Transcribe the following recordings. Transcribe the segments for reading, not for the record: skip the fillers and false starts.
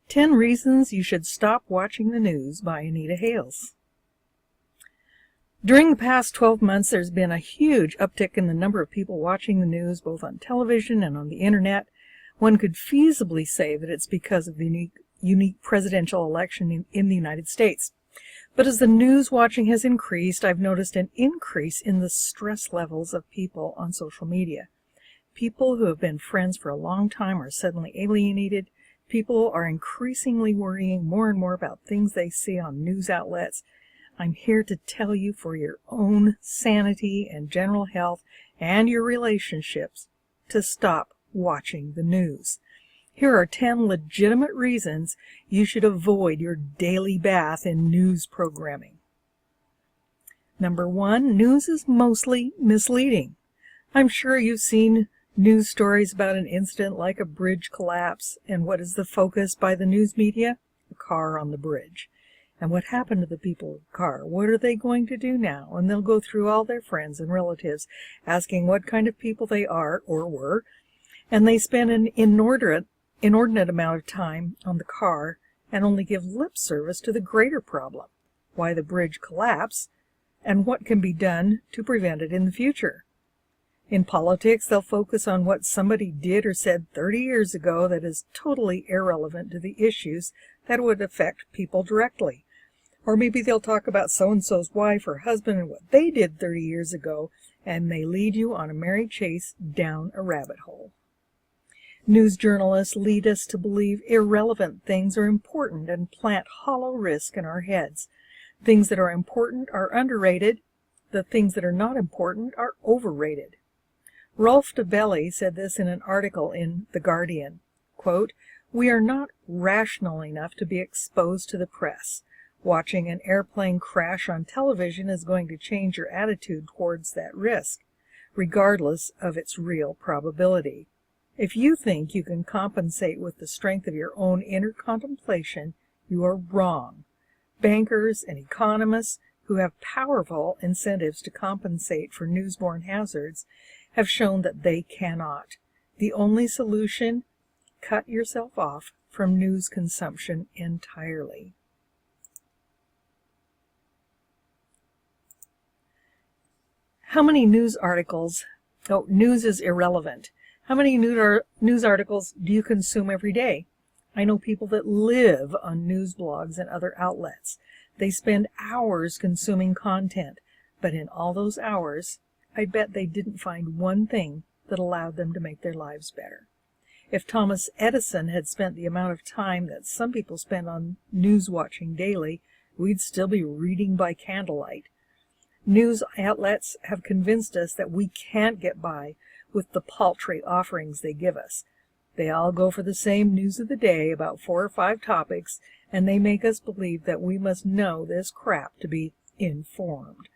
10 Reasons You Should Stop Watching the News by Anita Hales. During the past 12 months, there's been a huge uptick in the number of people watching the news, both on television and on the internet. One could feasibly say that it's because of the unique presidential election in the United States. But as the news watching has increased, I've noticed an increase in the stress levels of people on social media. People who have been friends for a long time are suddenly alienated. People are increasingly worrying more and more about things they see on news outlets. I'm here to tell you, for your own sanity and general health and your relationships, to stop watching the news. Here are 10 legitimate reasons you should avoid your daily bath in news programming. Number 1, news is mostly misleading. I'm sure you've seen news stories about an incident like a bridge collapse, and what is the focus by the news media? The car on the bridge. And what happened to the people in the car? What are they going to do now? And they'll go through all their friends and relatives, asking what kind of people they are or were, and they spend an inordinate amount of time on the car and only give lip service to the greater problem, why the bridge collapsed, and what can be done to prevent it in the future. In politics, they'll focus on what somebody did or said 30 years ago that is totally irrelevant to the issues that would affect people directly. Or maybe they'll talk about so-and-so's wife or husband and what they did 30 years ago, and they lead you on a merry chase down a rabbit hole. News journalists lead us to believe irrelevant things are important and plant hollow risk in our heads. Things that are important are underrated. The things that are not important are overrated. Rolf DeBelli said this in an article in The Guardian. Quote, "We are not rational enough to be exposed to the press. Watching an airplane crash on television is going to change your attitude towards that risk, regardless of its real probability. If you think you can compensate with the strength of your own inner contemplation, you are wrong. Bankers and economists who have powerful incentives to compensate for newsborne hazards have shown that they cannot. The only solution? Cut yourself off from news consumption entirely." How many news articles? News is irrelevant. How many news articles do you consume every day? I know people that live on news blogs and other outlets. They spend hours consuming content, but in all those hours, I bet they didn't find one thing that allowed them to make their lives better. If Thomas Edison had spent the amount of time that some people spend on news watching daily, we'd still be reading by candlelight. News outlets have convinced us that we can't get by with the paltry offerings they give us. They all go for the same news of the day, about 4 or 5 topics, and they make us believe that we must know this crap to be informed.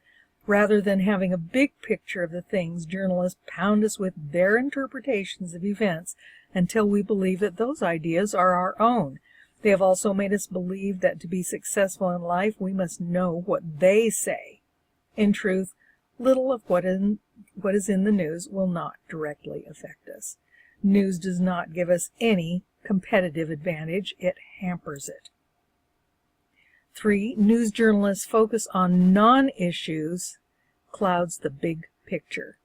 Rather than having a big picture of the things, journalists pound us with their interpretations of events until we believe that those ideas are our own. They have also made us believe that to be successful in life, we must know what they say. In truth, little of what is in the news will not directly affect us. News does not give us any competitive advantage. It hampers it. 3, news journalists focus on non-issues clouds the big picture.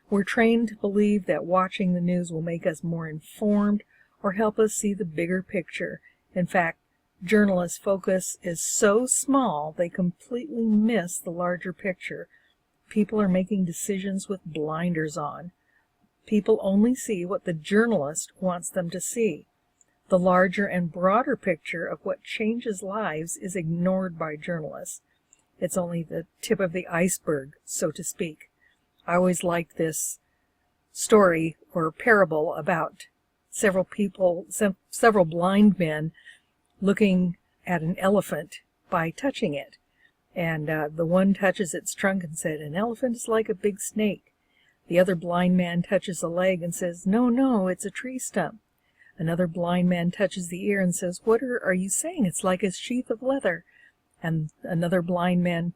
We're trained to believe that watching the news will make us more informed or help us see the bigger picture. In fact, journalists' focus is so small they completely miss the larger picture. People are making decisions with blinders on. People only see what the journalist wants them to see. The larger and broader picture of what changes lives is ignored by journalists. It's only the tip of the iceberg, so to speak. I always liked this story or parable about several blind men looking at an elephant by touching it. And the one touches its trunk and said, "An elephant is like a big snake." The other blind man touches a leg and says, No, it's a tree stump." Another blind man touches the ear and says, "What are you saying? It's like a sheath of leather." And another blind man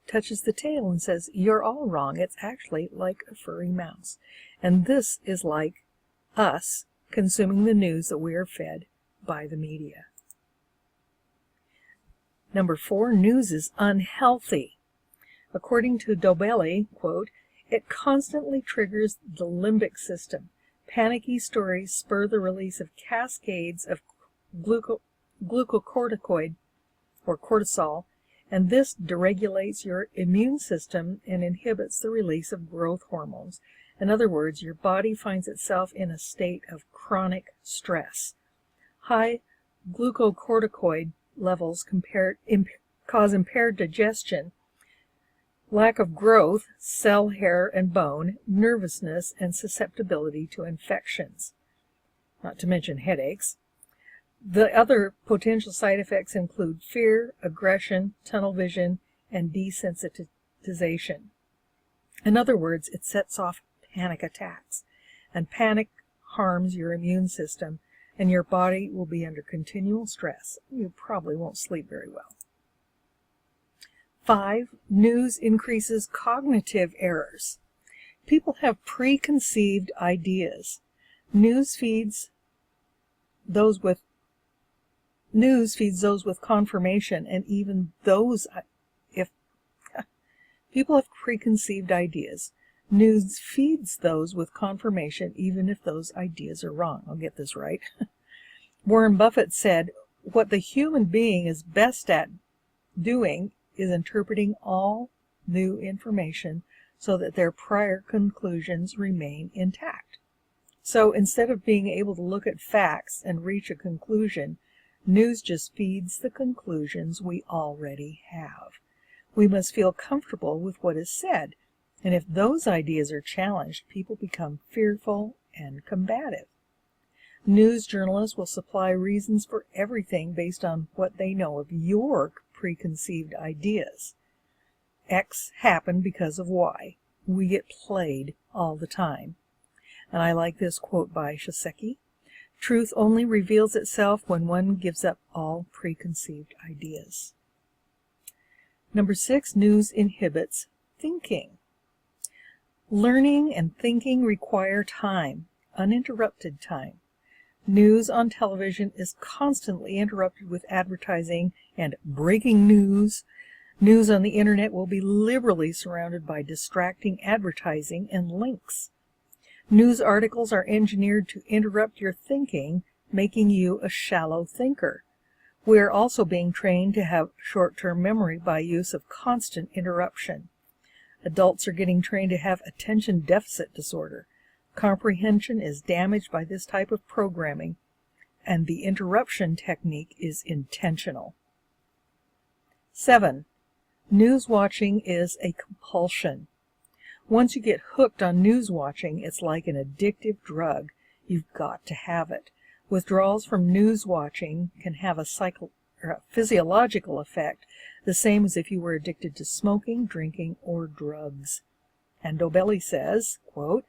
touches the tail and says, "You're all wrong. It's actually like a furry mouse." And this is like us consuming the news that we are fed by the media. Number 4, news is unhealthy. According to Dobelli, quote, it constantly triggers the limbic system. Panicky stories spur the release of cascades of glucocorticoid or cortisol, and this deregulates your immune system and inhibits the release of growth hormones. In other words, your body finds itself in a state of chronic stress. High glucocorticoid levels cause impaired digestion, lack of growth, cell, hair, and bone, nervousness, and susceptibility to infections, not to mention headaches. The other potential side effects include fear, aggression, tunnel vision, and desensitization. In other words, it sets off panic attacks, and panic harms your immune system, and your body will be under continual stress. You probably won't sleep very well. 5, news increases cognitive errors. People have preconceived ideas. News feeds those with confirmation, and even those, if people have preconceived ideas, news feeds those with confirmation, even if those ideas are wrong. I'll get this right. Warren Buffett said, what the human being is best at doing is interpreting all new information so that their prior conclusions remain intact. So instead of being able to look at facts and reach a conclusion, news just feeds the conclusions we already have. We must feel comfortable with what is said, and if those ideas are challenged, people become fearful and combative. News journalists will supply reasons for everything based on what they know of your preconceived ideas. X happened because of Y. We get played all the time. And I like this quote by Shoseki. Truth only reveals itself when one gives up all preconceived ideas. Number 6, news inhibits thinking. Learning and thinking require time, uninterrupted time. News on television is constantly interrupted with advertising and breaking news. News on the internet will be liberally surrounded by distracting advertising and links. News articles are engineered to interrupt your thinking, making you a shallow thinker. We are also being trained to have short-term memory by use of constant interruption. Adults are getting trained to have attention deficit disorder. Comprehension is damaged by this type of programming, and the interruption technique is intentional. 7. News watching is a compulsion. Once you get hooked on news watching, it's like an addictive drug. You've got to have it. Withdrawals from news watching can have a physiological effect, the same as if you were addicted to smoking, drinking, or drugs. And Dobelli says, quote,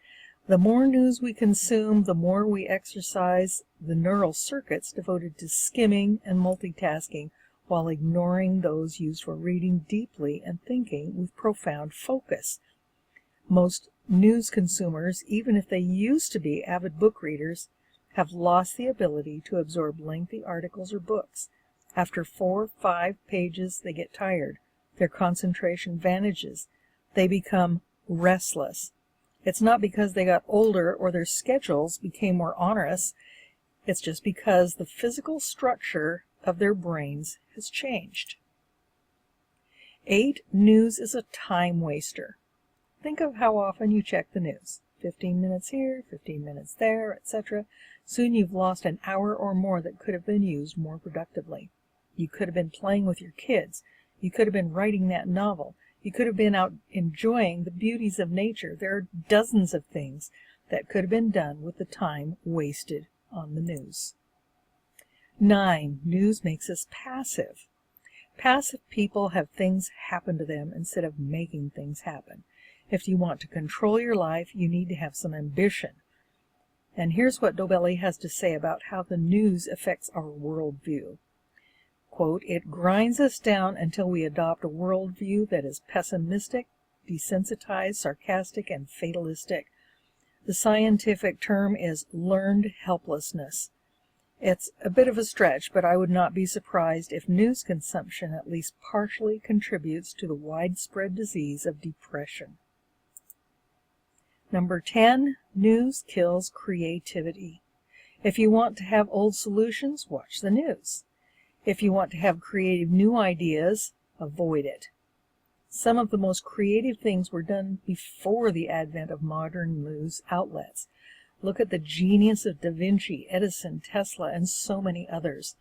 the more news we consume, the more we exercise the neural circuits devoted to skimming and multitasking, while ignoring those used for reading deeply and thinking with profound focus. Most news consumers, even if they used to be avid book readers, have lost the ability to absorb lengthy articles or books. After 4 or 5 pages, they get tired. Their concentration vanishes. They become restless. It's not because they got older or their schedules became more onerous. It's just because the physical structure of their brains has changed. 8, news is a time waster. Think of how often you check the news. 15 minutes here, 15 minutes there, etc. Soon you've lost an hour or more that could have been used more productively. You could have been playing with your kids. You could have been writing that novel. You could have been out enjoying the beauties of nature. There are dozens of things that could have been done with the time wasted on the news. 9, news makes us passive. Passive people have things happen to them instead of making things happen. If you want to control your life, you need to have some ambition. And here's what Dobelli has to say about how the news affects our worldview. Quote, it grinds us down until we adopt a worldview that is pessimistic, desensitized, sarcastic, and fatalistic. The scientific term is learned helplessness. It's a bit of a stretch, but I would not be surprised if news consumption at least partially contributes to the widespread disease of depression. Number 10, news kills creativity. If you want to have old solutions, watch the news. If you want to have creative new ideas, avoid it. Some of the most creative things were done before the advent of modern news outlets. Look at the genius of Da Vinci, Edison, Tesla, and so many others.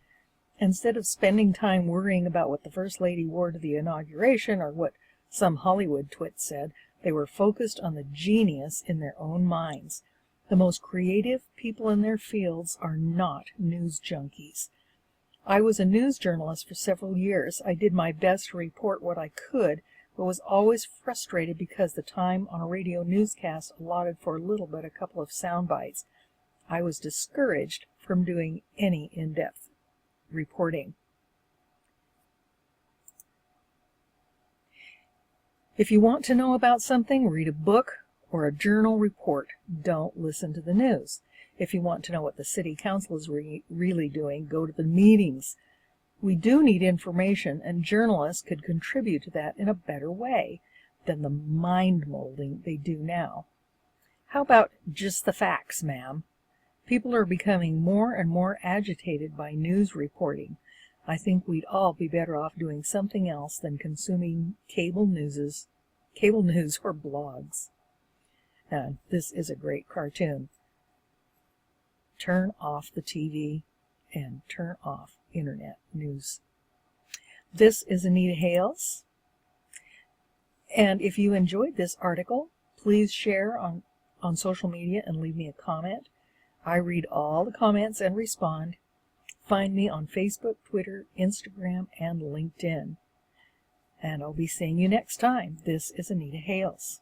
Instead of spending time worrying about what the First Lady wore to the inauguration or what some Hollywood twit said, they were focused on the genius in their own minds. The most creative people in their fields are not news junkies. I was a news journalist for several years. I did my best to report what I could, but was always frustrated because the time on a radio newscast allotted for little but a couple of sound bites. I was discouraged from doing any in-depth reporting. If you want to know about something, read a book or a journal report. Don't listen to the news. If you want to know what the city council is really doing, go to the meetings. We do need information, and journalists could contribute to that in a better way than the mind-molding they do now. How about just the facts, ma'am? People are becoming more and more agitated by news reporting. I think we'd all be better off doing something else than consuming cable news or blogs. This is a great cartoon. Turn off the TV and turn off internet news. This is Anita Hales, and if you enjoyed this article, please share on social media and leave me a comment. I read all the comments and respond. Find me on Facebook, Twitter, Instagram, and LinkedIn. And I'll be seeing you next time. This is Anita Hales.